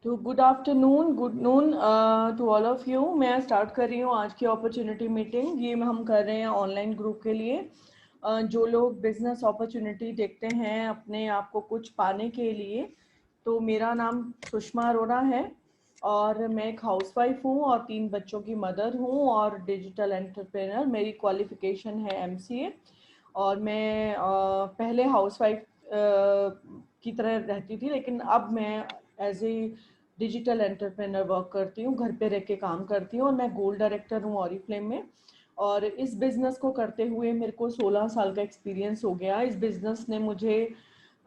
तो good noon to all of you. मैं start कर रही हूँ आज की अपॉर्चुनिटी मीटिंग। ये हम कर रहे हैं ऑनलाइन ग्रुप के लिए। जो लोग बिजनेस अपॉर्चुनिटी देखते हैं अपने आप को कुछ पाने के लिए, तो मेरा नाम सुषमा अरोड़ा है और मैं एक हाउसवाइफ हूँ और 3 बच्चों की मदर हूँ और डिजिटल एंटरप्रेनर। मेरी क्वालिफिकेशन है एमसीए और मैं पहले हाउसवाइफ की तरह रहती थी, लेकिन अब मैं as a digital entrepreneur work करती हूँ, घर पे रह के काम करती हूँ और मैं गोल्ड डायरेक्टर हूँ ऑरिफ्लेम में। और इस बिज़नेस को करते हुए मेरे को 16 साल का एक्सपीरियंस हो गया। इस बिज़नेस ने मुझे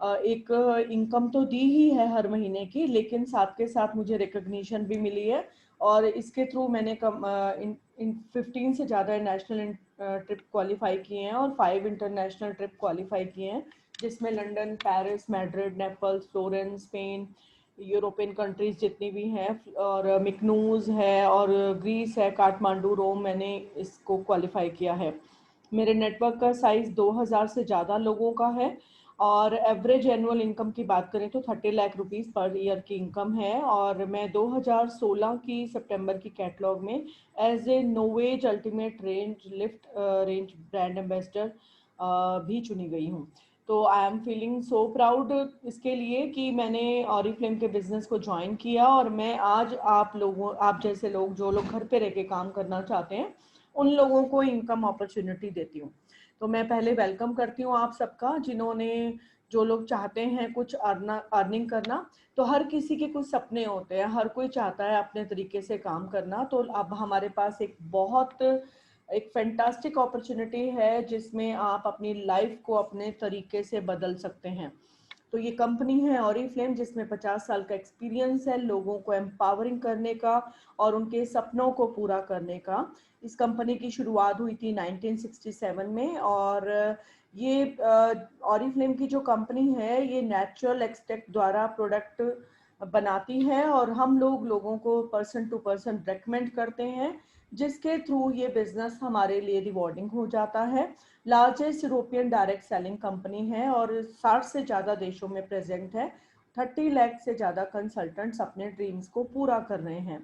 एक इनकम तो दी ही है हर महीने की, लेकिन साथ के साथ मुझे रिकग्निशन भी मिली है। और इसके थ्रू मैंने इन 15 से ज़्यादा नेशनल ट्रिप क्वालिफाई किए हैं और 5 इंटरनेशनल ट्रिप क्वालिफाई किए हैं, जिसमें London, Paris, Madrid, Naples, Florence, Spain, European countries जितनी भी हैं, और मिकनूज है और ग्रीस है, काठमांडू, रोम, मैंने इसको क्वालिफाई किया है। मेरे नेटवर्क का साइज़ 2000 से ज़्यादा लोगों का है और एवरेज एनुअल इनकम की बात करें तो 30 लाख रुपीस पर ईयर की इनकम है। और मैं 2016 की सितंबर की कैटलॉग में as a NovAge ultimate range lift range brand ambassador भी चुनी गई हूँ। तो I am feeling so proud इसके लिए कि मैंने ऑरिफ्लेम के बिज़नेस को ज्वाइन किया और मैं आज आप जैसे लोग जो लोग घर पे रह के काम करना चाहते हैं उन लोगों को इनकम अपॉर्चुनिटी देती हूँ। तो मैं पहले वेलकम करती हूँ आप सबका, जिन्होंने जो लोग चाहते हैं कुछ अर्निंग करना। तो हर किसी के कुछ सपने होते हैं, हर कोई चाहता है अपने तरीके से काम करना। तो अब हमारे पास एक फैंटास्टिक अपॉर्चुनिटी है जिसमें आप अपनी लाइफ को अपने तरीके से बदल सकते हैं। तो ये कंपनी है ऑरिफ्लेम, जिसमें 50 साल का एक्सपीरियंस है लोगों को एम्पावरिंग करने का और उनके सपनों को पूरा करने का। इस कंपनी की शुरुआत हुई थी 1967 में और ये ऑरिफ्लेम की जो कंपनी है ये नेचुरल एक्सट्रैक्ट द्वारा प्रोडक्ट बनाती है और हम लोगों को पर्सन टू पर्सन रेकमेंड करते हैं, जिसके थ्रू ये बिजनेस हमारे लिए रिवॉर्डिंग हो जाता है। Largest European direct selling company है और 60 से ज़्यादा देशों में प्रेजेंट है। 30 लाख से ज़्यादा कंसल्टेंट्स अपने ड्रीम्स को पूरा कर रहे हैं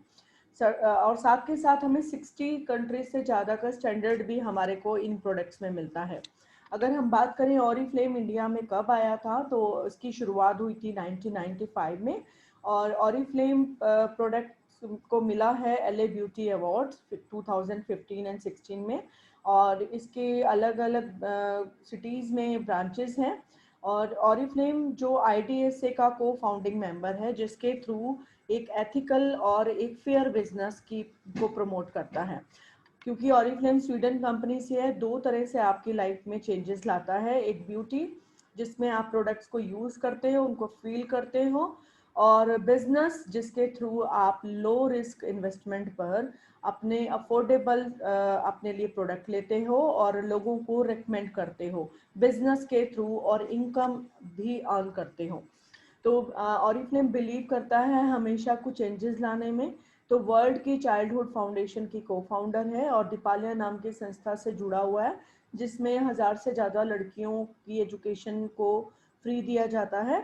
और साथ के साथ हमें 60 कंट्रीज से ज़्यादा का स्टैंडर्ड भी हमारे को इन प्रोडक्ट्स में मिलता है। अगर हम बात करें ऑरिफ्लेम इंडिया में कब आया था, तो इसकी शुरुआत हुई थी 1995 में और ऑरिफ्लेम प्रोडक्ट को मिला है एलए ब्यूटी अवार्ड्स 2015 एंड 16 में। और इसके अलग अलग सिटीज़ में ब्रांचेस हैं और ऑरिफ्लेम जो आईडीएसए का को फाउंडिंग मेंबर है, जिसके थ्रू एक एथिकल और एक फेयर बिजनेस की को प्रमोट करता है। क्योंकि ऑरिफ्लेम स्वीडन कंपनी से है, 2 तरह से आपकी लाइफ में चेंजेस लाता है। एक ब्यूटी, जिसमें आप प्रोडक्ट्स को यूज़ करते हो, उनको फील करते हो, और बिजनेस जिसके थ्रू आप लो रिस्क इन्वेस्टमेंट पर अपने अफोर्डेबल अपने लिए प्रोडक्ट लेते हो और लोगों को रिकमेंड करते हो बिजनेस के थ्रू और इनकम भी अर्न करते हो। तो ऑरिफ्लेम बिलीव करता है हमेशा कुछ चेंजेस लाने में। तो वर्ल्ड की चाइल्डहुड फाउंडेशन की को फाउंडर है और दीपालिया नाम की संस्था से जुड़ा हुआ है, जिसमें 1000 से ज़्यादा लड़कियों की एजुकेशन को फ्री दिया जाता है।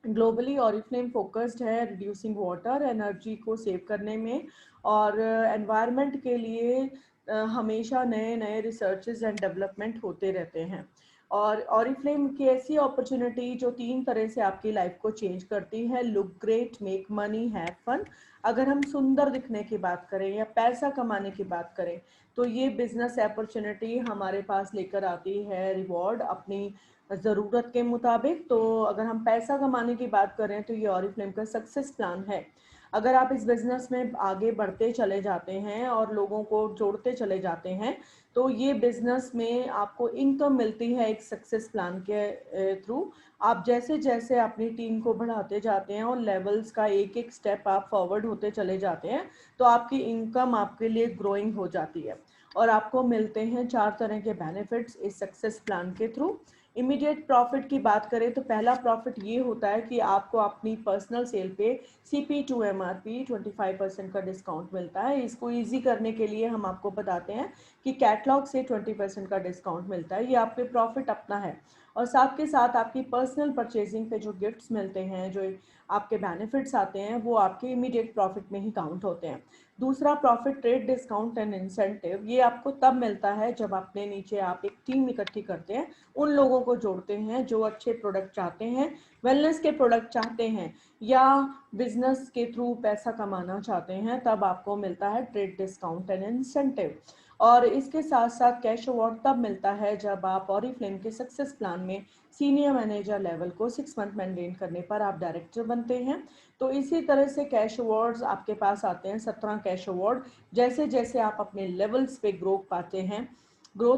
ग्लोबली ऑरिफ्लेम फोकस्ड है रिड्यूसिंग वाटर एनर्जी को सेव करने में और एनवायरनमेंट के लिए हमेशा नए नए रिसर्चेज एंड डेवलपमेंट होते रहते हैं। और ऑरिफ्लेम की ऐसी अपॉर्चुनिटी जो 3 तरह से आपकी लाइफ को चेंज करती है: look great, make money, have fun. अगर हम सुंदर दिखने की बात करें या पैसा कमाने की बात करें, तो ये बिजनेस अपॉर्चुनिटी हमारे पास लेकर आती है रिवॉर्ड अपनी ज़रूरत के मुताबिक। तो अगर हम पैसा कमाने की बात करें तो ये ऑरिफ्लेम का सक्सेस प्लान है। अगर आप इस बिज़नेस में आगे बढ़ते चले जाते हैं और लोगों को जोड़ते चले जाते हैं, तो ये बिज़नेस में आपको इनकम मिलती है एक सक्सेस प्लान के थ्रू। आप जैसे जैसे अपनी टीम को बढ़ाते जाते हैं और लेवल्स का एक एक स्टेप आप फॉरवर्ड होते चले जाते हैं, तो आपकी इनकम आपके लिए ग्रोइंग हो जाती है और आपको मिलते हैं 4 तरह के बेनिफिट्स इस सक्सेस प्लान के थ्रू। इमीडिएट प्रॉफिट की बात करें तो पहला प्रॉफिट ये होता है कि आपको अपनी पर्सनल सेल पे CP टू MRP 25% का डिस्काउंट मिलता है। इसको इजी करने के लिए हम आपको बताते हैं कि कैटलॉग से 20% का डिस्काउंट मिलता है। ये आपके प्रॉफिट अपना है और साथ के साथ आपकी पर्सनल परचेजिंग पे जो गिफ्ट्स मिलते हैं, जो आपके बेनिफिट्स आते हैं, वो आपके इमीडिएट प्रॉफिट में ही काउंट होते हैं। दूसरा profit, trade discount and incentive, ये आपको तब मिलता है जब अपने नीचे आप एक टीम इकट्ठी करते हैं, उन लोगों को जोड़ते हैं जो अच्छे प्रोडक्ट चाहते हैं, वेलनेस के प्रोडक्ट चाहते हैं या बिजनेस के थ्रू पैसा कमाना चाहते हैं, तब आपको मिलता है ट्रेड डिस्काउंट एंड इंसेंटिव। और इसके साथ साथ कैश अवार्ड तब मिलता है जब आप ऑरिफ्लेम के सक्सेस प्लान में सीनियर मैनेजर लेवल को 6 मंथ मेंटेन करने पर आप डायरेक्टर बनते हैं। तो इसी तरह से कैश अवार्ड्स आपके पास आते हैं, 17 कैश अवार्ड। जैसे जैसे आप अपने लेवल्स पे ग्रोथ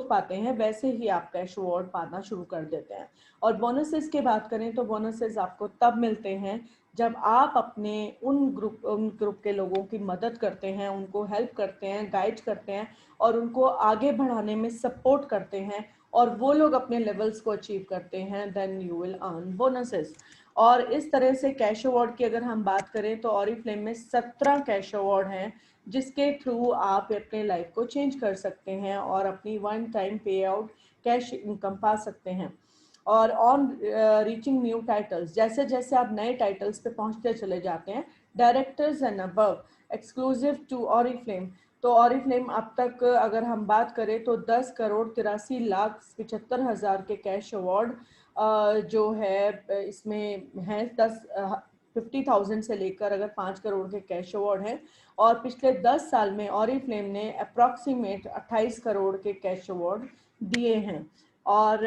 पाते हैं वैसे ही आप कैश अवार्ड पाना शुरू कर देते हैं। और बोनसेस की बात करें तो बोनसेस आपको तब मिलते हैं जब आप अपने उन ग्रुप के लोगों की मदद करते हैं, उनको हेल्प करते हैं, गाइड करते हैं और उनको आगे बढ़ाने में सपोर्ट करते हैं और वो लोग अपने लेवल्स को अचीव करते हैं, then you will earn bonuses. और इस तरह से कैश अवार्ड की अगर हम बात करें तो ऑरिफ्लेम में 17 कैश अवार्ड हैं जिसके थ्रू आप अपने लाइफ को चेंज कर सकते हैं और अपनी वन टाइम पे आउट कैश इनकम पा सकते हैं। और ऑन रीचिंग न्यू टाइटल्स, जैसे जैसे आप नए टाइटल्स पे पहुंचते चले जाते हैं, directors and above exclusive to Oriflame. तो ऑरिफ्लेम अब तक अगर हम बात करें तो 10,83,75,000 के कैश अवार्ड जो है इसमें है 50,000 से लेकर अगर 5 करोड़ के कैश अवार्ड हैं। और पिछले 10 साल में ऑरिफ्लेम ने अप्रॉक्सीमेट 28 करोड़ के कैश अवार्ड दिए हैं। और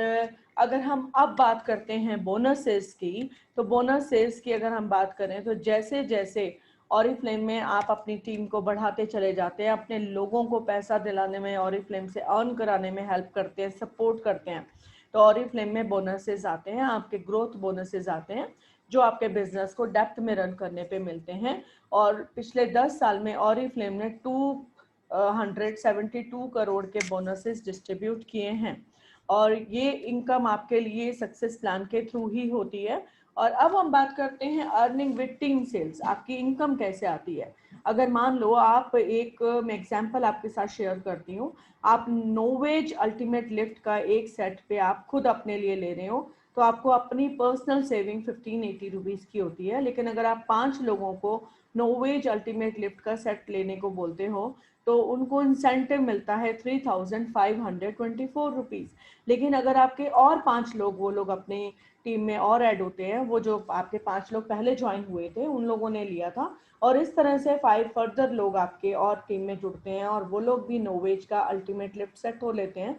अगर हम अब बात करते हैं बोनसेस की, तो बोनसेस की अगर हम बात करें तो जैसे जैसे ऑरिफ्लेम में आप अपनी टीम को बढ़ाते चले जाते हैं, अपने लोगों को पैसा दिलाने में, ऑरिफ्लेम से अर्न कराने में हेल्प करते हैं, सपोर्ट करते हैं, तो ऑरिफ्लेम में बोनसेस आते हैं, आपके ग्रोथ बोनसेस आते हैं जो आपके बिजनेस को डेप्थ में रन करने पे मिलते हैं। और पिछले 10 साल में ऑरिफ्लेम ने 272 करोड़ के बोनसेस डिस्ट्रीब्यूट किए हैं और ये इनकम आपके लिए सक्सेस प्लान के थ्रू ही होती है। और अब हम बात करते हैं अर्निंग विद टीम सेल्स, आपकी इनकम कैसे आती है। अगर मान लो आप मैं एग्जांपल आपके साथ शेयर करती हूँ, आप नोवेज अल्टीमेट लिफ्ट का एक सेट पे आप खुद अपने लिए ले रहे हो तो आपको अपनी पर्सनल सेविंग 1580 रुपीज़ की होती है। लेकिन अगर आप 5 लोगों को नोवेज अल्टीमेट लिफ्ट का सेट लेने को बोलते हो तो उनको इंसेंटिव मिलता है 3,524 रुपीज़। लेकिन अगर आपके और 5 लोग, वो लोग अपनी टीम में और ऐड होते हैं, वो जो आपके 5 लोग पहले ज्वाइन हुए थे उन लोगों ने लिया था, और इस तरह से 5 फर्दर लोग आपके और टीम में जुड़ते हैं और वो लोग भी नोवेज का अल्टीमेट लिफ्ट सेट हो लेते हैं,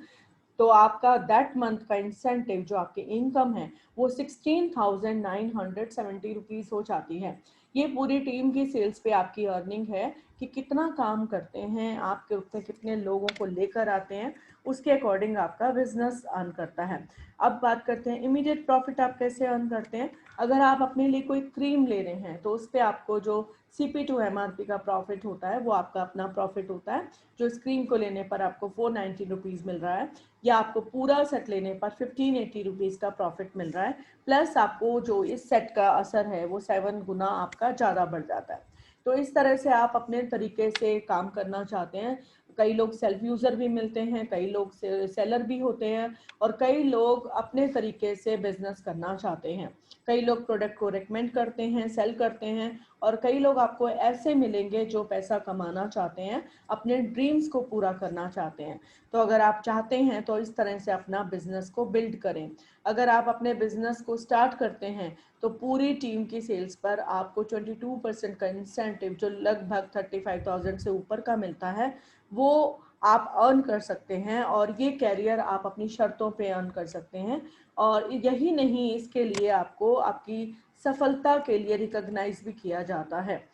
तो आपका दैट मंथ का इंसेंटिव जो आपकी इनकम है वो 16,970 रुपीज़ हो जाती है। ये पूरी टीम की सेल्स पे आपकी अर्निंग है कि कितना काम करते हैं, आपके ऊपर कितने लोगों को लेकर आते हैं, उसके अकॉर्डिंग आपका बिजनेस अर्न करता है। अब बात करते हैं इमीडिएट प्रॉफिट आप कैसे अर्न करते हैं। अगर आप अपने लिए कोई क्रीम ले रहे हैं तो उस पर आपको जो CP टू MRP का प्रॉफिट होता है वो आपका अपना प्रॉफिट होता है, जो इस क्रीम को लेने पर आपको 490 रुपीज़ मिल रहा है, या आपको पूरा सेट लेने पर 1580 रुपीज़ का प्रॉफिट मिल रहा है, प्लस आपको जो इस सेट का असर है वो 7 गुना आपका ज़्यादा बढ़ जाता है। तो इस तरह से आप अपने तरीके से काम करना चाहते हैं। कई लोग सेल्फ यूज़र भी मिलते हैं, कई लोग सेलर भी होते हैं और कई लोग अपने तरीके से बिजनेस करना चाहते हैं। कई लोग प्रोडक्ट को रेकमेंड करते हैं, सेल करते हैं, और कई लोग आपको ऐसे मिलेंगे जो पैसा कमाना चाहते हैं, अपने ड्रीम्स को पूरा करना चाहते हैं। तो अगर आप चाहते हैं तो इस तरह से अपना बिजनेस को बिल्ड करें। अगर आप अपने बिजनेस को स्टार्ट करते हैं तो पूरी टीम की सेल्स पर आपको 22% का इंसेंटिव, जो लगभग 35,000 से ऊपर का मिलता है, वो आप अर्न कर सकते हैं और ये कैरियर आप अपनी शर्तों पे अर्न कर सकते हैं। और यही नहीं, इसके लिए आपको आपकी सफलता के लिए रिकॉग्नाइज भी किया जाता है।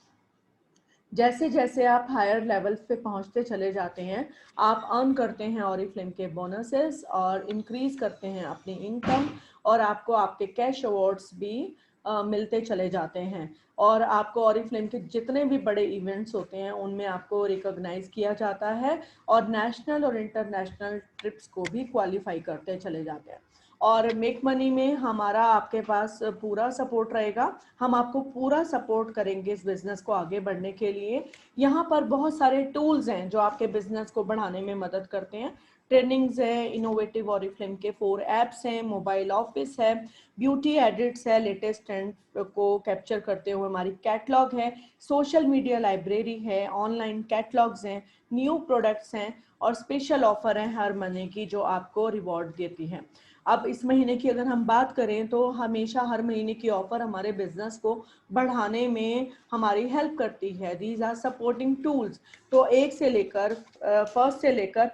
जैसे जैसे आप हायर लेवल्स पे पहुंचते चले जाते हैं, आप अर्न करते हैं ऑरिफ्लेम के बोनसेस और इंक्रीज करते हैं अपनी इनकम, और आपको आपके कैश अवार्ड्स भी मिलते चले जाते हैं। और आपको ऑरिफ्लेम के जितने भी बड़े इवेंट्स होते हैं उनमें आपको रिकॉग्नाइज किया जाता है और नेशनल और इंटरनेशनल ट्रिप्स को भी क्वालिफाई करते चले जाते हैं। और मेक मनी में हमारा आपके पास पूरा सपोर्ट रहेगा। हम आपको पूरा सपोर्ट करेंगे इस बिजनेस को आगे बढ़ने के लिए। यहाँ पर बहुत सारे टूल्स हैं जो आपके बिजनेस को बढ़ाने में मदद करते हैं। ट्रेनिंग्स है, इनोवेटिव ऑरिफ्लेम के 4 ऐप्स हैं, मोबाइल ऑफिस है, ब्यूटी एडिट्स है, लेटेस्ट ट्रेंड को कैप्चर करते हुए हमारी कैटलॉग है, सोशल मीडिया लाइब्रेरी है, ऑनलाइन कैटलॉग्स हैं, न्यू प्रोडक्ट्स हैं और स्पेशल ऑफर है हर महीने की जो आपको रिवॉर्ड देती है। अब इस महीने की अगर हम बात करें तो हमेशा हर महीने की ऑफर हमारे बिजनेस को बढ़ाने में हमारी हेल्प करती है। These are supporting tools. तो 1 से लेकर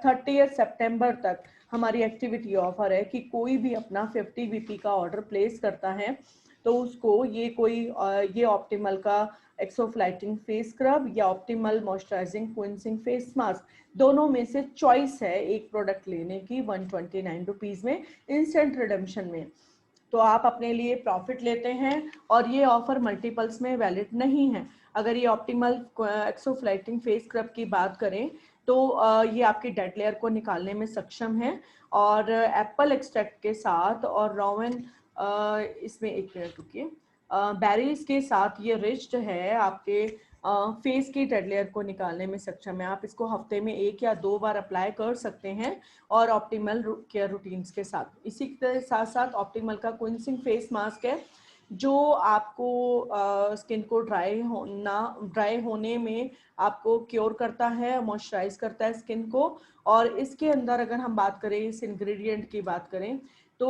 30 सितंबर तक हमारी एक्टिविटी ऑफर है कि कोई भी अपना 50 बीपी का ऑर्डर प्लेस करता है तो उसको ये ऑप्टिमल का एक्सोफ्लाइटिंग फेस स्क्रब या ऑप्टिमल मॉइस्चराइजिंग क्विंसिंग फेस मास्क, दोनों में से चॉइस है एक प्रोडक्ट लेने की 129 रुपीज़ में, इंस्टेंट रिडेम्पशन में। तो आप अपने लिए प्रॉफिट लेते हैं और ये ऑफर मल्टीपल्स में वैलिड नहीं है। अगर ये ऑप्टिमल एक्सोफ्लाइटिंग फेस स्क्रब की बात करें तो ये आपकी डेड लेयर को निकालने में सक्षम है और एप्पल एक्सट्रैक्ट के साथ और रोवन इसमें एक मिनट रुकिए, बैरीज के साथ ये रिच्ड है, आपके फेस की डेड लेयर को निकालने में सक्षम है। आप इसको हफ्ते में 1 या 2 बार अप्लाई कर सकते हैं और ऑप्टिमल केयर रूटीन्स के साथ। इसी के साथ साथ ऑप्टिमल का क्विंसिंग फेस मास्क है जो आपको स्किन को ड्राई होने में आपको क्योर करता है, मॉइस्चराइज करता है स्किन को। और इसके अंदर अगर हम बात करें, इस इंग्रेडिएंट की बात करें तो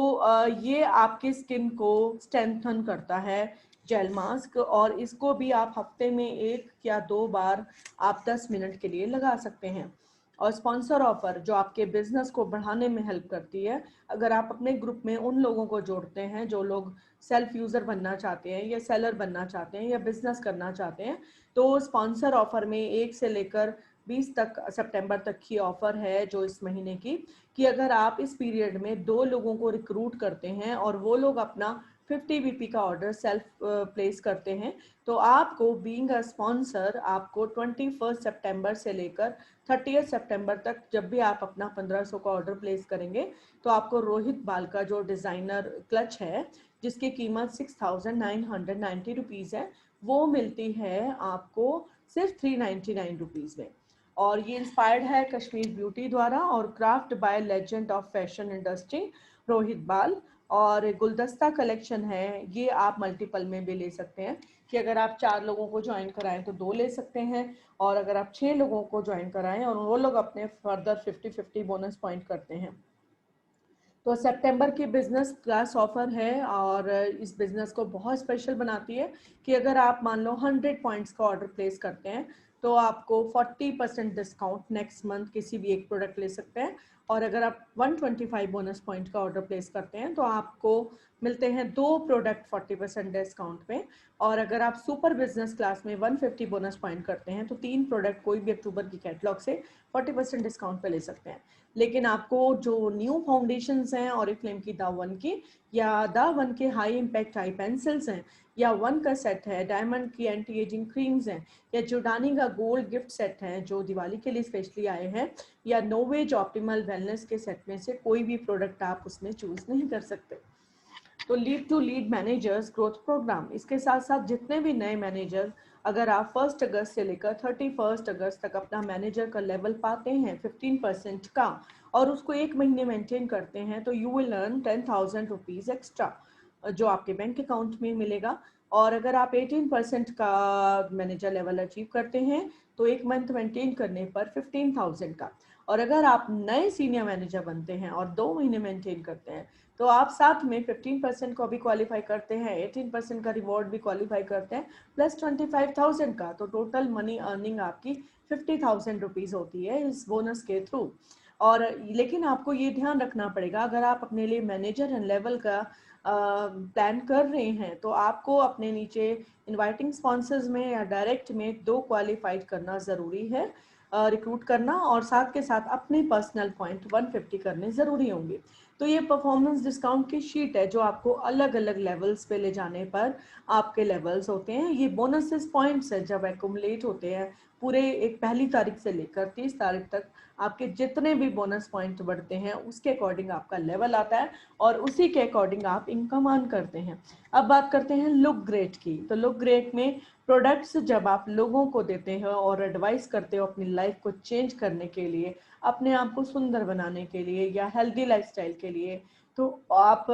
ये आपकी स्किन को स्ट्रेंथन करता है, जेल मास्क, और इसको भी आप हफ्ते में 1 या 2 बार आप 10 मिनट के लिए लगा सकते हैं। और स्पॉन्सर ऑफर जो आपके बिजनेस को बढ़ाने में हेल्प करती है, अगर आप अपने ग्रुप में उन लोगों को जोड़ते हैं जो लोग सेल्फ यूज़र बनना चाहते हैं या सेलर बनना चाहते हैं या बिजनेस करना चाहते हैं, तो स्पॉन्सर ऑफर में 1 से लेकर 20 तक सितंबर तक की ऑफर है जो इस महीने की, कि अगर आप इस पीरियड में 2 लोगों को रिक्रूट करते हैं और वो लोग अपना 50 बीपी का ऑर्डर सेल्फ प्लेस करते हैं तो आपको बीइंग अ स्पॉन्सर आपको 21 सितंबर से लेकर 30 सितंबर तक जब भी आप अपना 1500 का ऑर्डर प्लेस करेंगे तो आपको रोहित बाल का जो डिज़ाइनर क्लच है जिसकी कीमत 6990 रुपीज़ है, वो मिलती है आपको सिर्फ 399 रुपीज़ में। और ये इंस्पायर्ड है कश्मीर ब्यूटी द्वारा और craft by legend of fashion industry Rohit Bal. और गुलदस्ता कलेक्शन है, ये आप मल्टीपल में भी ले सकते हैं कि अगर आप 4 लोगों को ज्वाइन कराएं तो 2 ले सकते हैं, और अगर आप 6 लोगों को ज्वाइन कराएं और वो लोग अपने फर्दर 50-50 बोनस पॉइंट करते हैं। तो सितंबर की बिजनेस क्लास ऑफर है और इस बिजनेस को बहुत स्पेशल बनाती है कि अगर आप मान लो 100 पॉइंट्स का ऑर्डर प्लेस करते हैं तो आपको 40% डिस्काउंट नेक्स्ट मंथ किसी भी एक प्रोडक्ट ले सकते हैं। और अगर आप 125 बोनस पॉइंट का ऑर्डर प्लेस करते हैं तो आपको मिलते हैं 2 प्रोडक्ट 40% डिस्काउंट में। और अगर आप सुपर बिजनेस क्लास में 150 बोनस पॉइंट करते हैं तो 3 प्रोडक्ट कोई भी अक्टूबर की कैटलॉग से 40% डिस्काउंट पे ले सकते हैं। लेकिन आपको जो न्यू फाउंडेशंस हैं ऑरिफ्लेम की द वन की, या द वन के हाई इम्पैक्ट आई पेंसिल्स हैं, या वन का सेट है, डायमंड की एंटी एजिंग क्रीम्स हैं, या जोडानी का गोल्ड गिफ्ट सेट है जो दिवाली के लिए स्पेशली आए हैं, या नोवेज ऑप्टिमल वेलनेस के सेट में से कोई भी प्रोडक्ट आप उसमें चूज नहीं कर सकते। तो lead to lead managers growth program, इसके साथ साथ जितने भी नए मैनेजर अगर आप 1 अगस्त से लेकर 31 अगस्त तक अपना मैनेजर का लेवल पाते हैं 15% का और उसको 1 महीने मेंटेन करते हैं तो you will earn 10,000 rupees extra जो आपके बैंक अकाउंट में मिलेगा। और अगर आप 18% का मैनेजर लेवल अचीव करते हैं तो 1 मंथ मेंटेन करने पर 15,000 का। और अगर आप नए सीनियर मैनेजर बनते हैं और 2 महीने मेंटेन करते हैं तो आप साथ में 15% को भी क्वालिफाई करते हैं, 18% का रिवॉर्ड भी क्वालिफाई करते हैं, प्लस 25,000 का। तो टोटल मनी अर्निंग आपकी 50,000 रुपीज़ होती है इस बोनस के थ्रू। और लेकिन आपको ये ध्यान रखना पड़ेगा, अगर आप अपने लिए मैनेजर एंड लेवल का प्लान कर रहे हैं तो आपको अपने नीचे इनवाइटिंग स्पॉन्सर्स में या डायरेक्ट में 2 क्वालिफाइड करना ज़रूरी है, रिक्रूट करना, और साथ के साथ अपने पर्सनल पॉइंट 150 करने ज़रूरी होंगे। तो ये परफॉर्मेंस डिस्काउंट की शीट है जो आपको अलग अलग लेवल्स पे ले जाने पर आपके लेवल्स होते हैं। ये बोनसेस पॉइंट्स है जब एक्यूमुलेट होते हैं पूरे एक 1 तारीख से लेकर 30 तारीख तक आपके जितने भी बोनस पॉइंट बढ़ते हैं उसके अकॉर्डिंग आपका लेवल आता है और उसी के अकॉर्डिंग आप इनकम अर्न करते हैं। अब बात करते हैं लुक ग्रेट की। तो लुक ग्रेट में प्रोडक्ट्स जब आप लोगों को देते हो और एडवाइस करते हो अपनी लाइफ को चेंज करने के लिए, अपने आप को सुंदर बनाने के लिए या हेल्दी लाइफस्टाइल के लिए, तो आप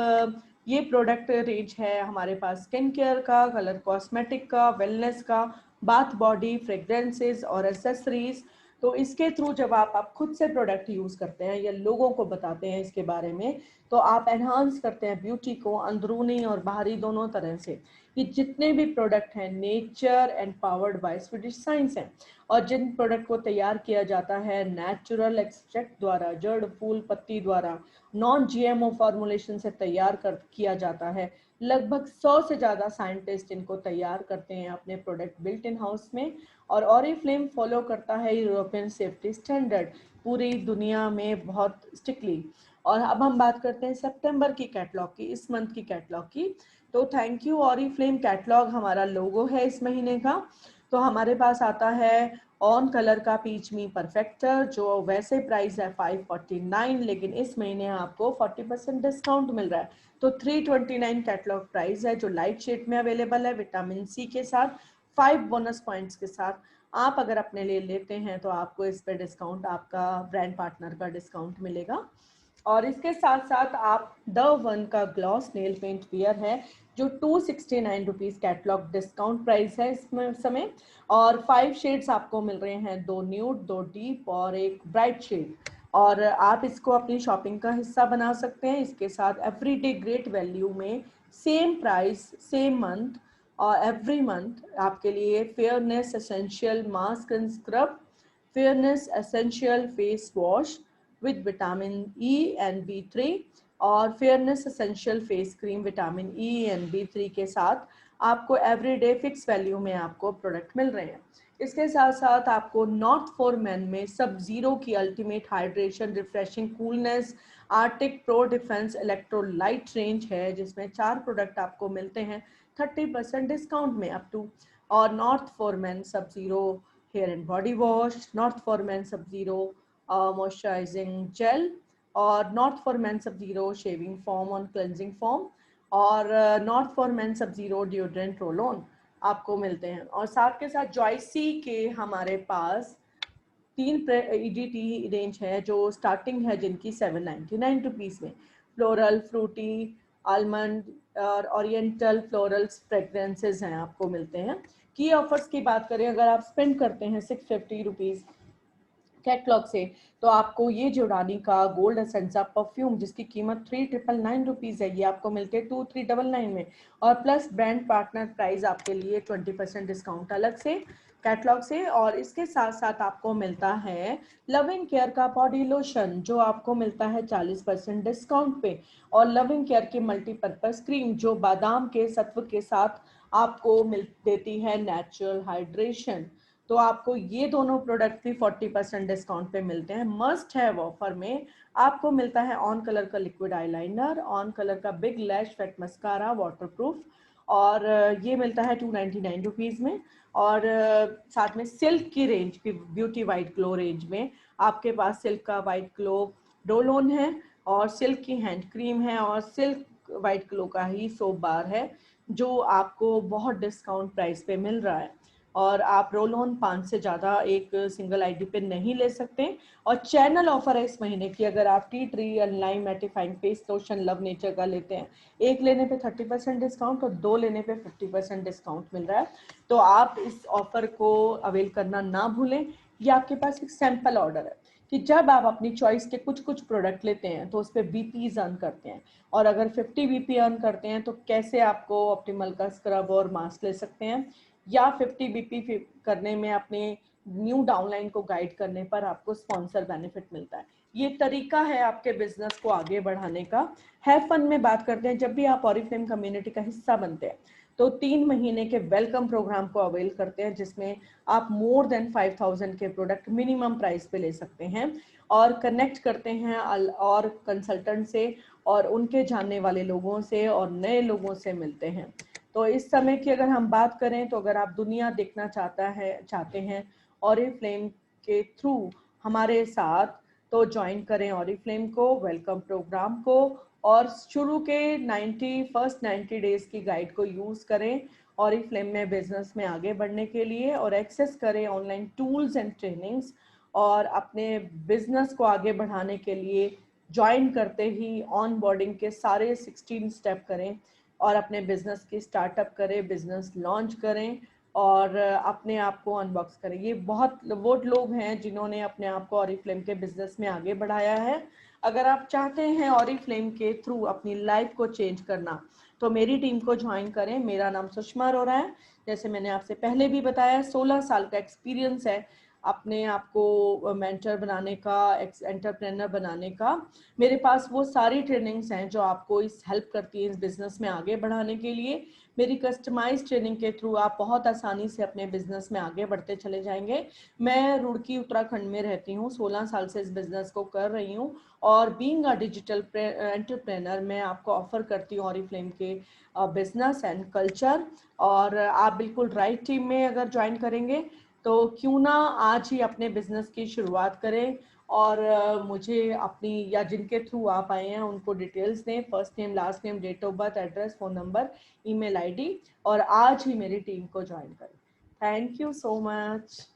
ये प्रोडक्ट रेंज है हमारे पास स्किन केयर का, कलर कॉस्मेटिक का, वेलनेस का, बाथ बॉडी, फ्रेग्रेंसेस और एसेसरीज। तो इसके थ्रू जब आप खुद से प्रोडक्ट यूज़ करते हैं या लोगों को बताते हैं इसके बारे में, तो आप एनहांस करते हैं ब्यूटी को अंदरूनी और बाहरी दोनों तरह से। कि जितने भी प्रोडक्ट हैं nature and powered by Swedish science हैं, और जिन प्रोडक्ट को तैयार किया जाता है नेचुरल एक्सट्रैक्ट द्वारा, जड़ फूल पत्ती द्वारा, नॉन जीएमओ फॉर्मुलेशन से तैयार किया जाता है। लगभग 100 से ज़्यादा साइंटिस्ट इनको तैयार करते हैं अपने प्रोडक्ट बिल्ट इन हाउस में, और ऑरिफ्लेम फॉलो करता है यूरोपियन सेफ्टी स्टैंडर्ड पूरी दुनिया में बहुत स्ट्रिक्टली। और अब हम बात करते हैं सितंबर की कैटलॉग की, इस मंथ की कैटलॉग की। तो थैंक यू ऑरिफ्लेम कैटलॉग हमारा लोगो है इस महीने का। तो हमारे पास आता है ऑन कलर का पीच मी परफेक्टर, जो वैसे प्राइस है 549, लेकिन इस महीने आपको 40% डिस्काउंट मिल रहा है। तो 329 कैटलॉग प्राइस है, जो लाइट शेड में अवेलेबल है विटामिन सी के साथ, 5 बोनस पॉइंट्स के साथ। आप अगर अपने लिए लेते हैं तो आपको इस पे डिस्काउंट, आपका ब्रांड पार्टनर का डिस्काउंट मिलेगा। और इसके साथ साथ आप द वन का ग्लॉस नेल पेंट वियर है, जो 269 रुपीज़ कैटलॉग डिस्काउंट प्राइस है इस समय। और 5 शेड्स आपको मिल रहे हैं, 2 न्यूड, 2 डीप और एक ब्राइट शेड। और आप इसको अपनी शॉपिंग का हिस्सा बना सकते हैं। इसके साथ एवरीडे ग्रेट वैल्यू में सेम प्राइस सेम मंथ और एवरी मंथ आपके लिए fairness essential mask and scrub, fairness essential face wash with vitamin E and B3 और fairness essential face cream vitamin E and B3 के साथ आपको everyday fix value में आपको product मिल रहे हैं। इसके साथ साथ आपको नॉट फॉर मैन में सब जीरो की ultimate hydration refreshing coolness Arctic pro defence electrolyte range है, जिसमें 4 प्रोडक्ट आपको मिलते हैं 30% डिस्काउंट में अप टू। और नॉर्थ फॉर मैन सब zero hair and body wash, north for man सब जीरो मॉइस्चराइजिंग जेल, और नॉट फॉर मैन सब zero shaving form on cleansing form, और नॉट फॉर मैन सब जीरो डिओड्रेंट रोल ऑन आपको मिलते हैं। और साथ के साथ जॉयसी के हमारे पास 3 EDT रेंज है, जो स्टार्टिंग है जिनकी 799 रुपीज़ में। फ्लोरल, फ्रूटी, आलमंड और ओरिएंटल फ्लोरल्स फ्रेग्रेंसेज हैं आपको मिलते हैं। की ऑफर्स की बात करें, अगर आप स्पेंड करते हैं 650 रुपीज़ कैटलॉग से, तो आपको ये जोडानी का गोल्ड एसेंसा परफ्यूम जिसकी कीमत 3999 रुपीज़ है, ये आपको मिलते हैं 2399 में। और प्लस ब्रांड पार्टनर प्राइस आपके लिए 20% डिस्काउंट अलग से कैटलॉग से। और इसके साथ साथ आपको मिलता है लविंग केयर का बॉडी लोशन, जो आपको मिलता है 40% डिस्काउंट पे, और लविंग केयर की मल्टीपर्पज क्रीम, जो बादाम के सत्व के साथ आपको मिल देती है नेचुरल हाइड्रेशन। तो आपको ये दोनों प्रोडक्ट भी 40% डिस्काउंट पे मिलते हैं। मस्ट है ऑफर में आपको मिलता है ऑन कलर का लिक्विड आईलाइनर, ऑन कलर का बिग लैश फेट मस्कारा वाटरप्रूफ, और ये मिलता है 299 रुपीज़ में। और साथ में सिल्क की रेंज की ब्यूटी वाइट ग्लो रेंज में आपके पास सिल्क का वाइट ग्लो रोल ऑन है, और सिल्क की हैंड क्रीम है, और सिल्क वाइट ग्लो का ही सोप बार है, जो आपको बहुत डिस्काउंट प्राइस पे मिल रहा है। और आप रोल ऑन 5 से ज़्यादा एक सिंगल आईडी पे नहीं ले सकते। और चैनल ऑफर है इस महीने की, अगर आप tea tree online mattifying face lotion love nature का लेते हैं, एक लेने पे 30% डिस्काउंट और 2 लेने पे 50% डिस्काउंट मिल रहा है। तो आप इस ऑफर को अवेल करना ना भूलें। ये आपके पास एक सैंपल ऑर्डर है कि जब आप अपनी चॉइस के कुछ कुछ प्रोडक्ट लेते हैं तो उस पर बीपीज अर्न करते हैं, और अगर 50 बीपी अर्न करते हैं तो कैसे आपको ऑप्टिमल का स्क्रब और मास्क ले सकते हैं, या 50 बीपी करने में अपने न्यू डाउनलाइन को गाइड करने पर आपको स्पॉन्सर बेनिफिट मिलता है। ये तरीका है आपके बिजनेस को आगे बढ़ाने का। है फन में बात करते हैं, जब भी आप ऑरिफ्लेम कम्युनिटी का हिस्सा बनते हैं तो 3 महीने के वेलकम प्रोग्राम को अवेल करते हैं, जिसमें आप मोर देन 5000 के प्रोडक्ट मिनिमम प्राइस पे ले सकते हैं, और कनेक्ट करते हैं और कंसल्टेंट से और उनके जानने वाले लोगों से और नए लोगों से मिलते हैं। तो इस समय की अगर हम बात करें, तो अगर आप दुनिया देखना चाहते हैं ऑरिफ्लेम के थ्रू हमारे साथ, तो ज्वाइन करें ऑरिफ्लेम को, वेलकम प्रोग्राम को, और शुरू के 90 डेज की गाइड को यूज़ करें ऑरिफ्लेम में बिजनेस में आगे बढ़ने के लिए, और एक्सेस करें ऑनलाइन टूल्स एंड ट्रेनिंग्स, और अपने बिजनेस को आगे बढ़ाने के लिए ज्वाइन करते ही ऑन बोर्डिंग के सारे 16 स्टेप करें और अपने बिजनेस की स्टार्टअप करें, बिजनेस लॉन्च करें और अपने आप को अनबॉक्स करें। ये बहुत वो लोग हैं जिन्होंने अपने आप को ऑरिफ्लेम के बिजनेस में आगे बढ़ाया है। अगर आप चाहते हैं ऑरिफ्लेम के थ्रू अपनी लाइफ को चेंज करना, तो मेरी टीम को ज्वाइन करें। मेरा नाम सुषमा अरोरा है। जैसे मैंने आपसे पहले भी बताया, 16 साल का एक्सपीरियंस है अपने आप को मेंटर बनाने का, एंटरप्रेन्योर बनाने का। मेरे पास वो सारी ट्रेनिंग्स हैं जो आपको इस हेल्प करती हैं इस बिज़नेस में आगे बढ़ाने के लिए। मेरी कस्टमाइज ट्रेनिंग के थ्रू आप बहुत आसानी से अपने बिजनेस में आगे बढ़ते चले जाएंगे। मैं रुड़की उत्तराखंड में रहती हूँ, 16 साल से इस बिज़नेस को कर रही हूँ, और बीइंग अ डिजिटल एंटरप्रेन्योर मैं आपको ऑफर करती हूँ ऑरिफ्लेम के बिजनेस एंड कल्चर। और आप बिल्कुल राइट टीम में अगर ज्वाइन करेंगे तो क्यों ना आज ही अपने बिजनेस की शुरुआत करें, और मुझे अपनी या जिनके थ्रू आप आए हैं उनको डिटेल्स दें, first name, last name, date of birth, address, phone number, email ID, और आज ही मेरी टीम को ज्वाइन करें। Thank you so much.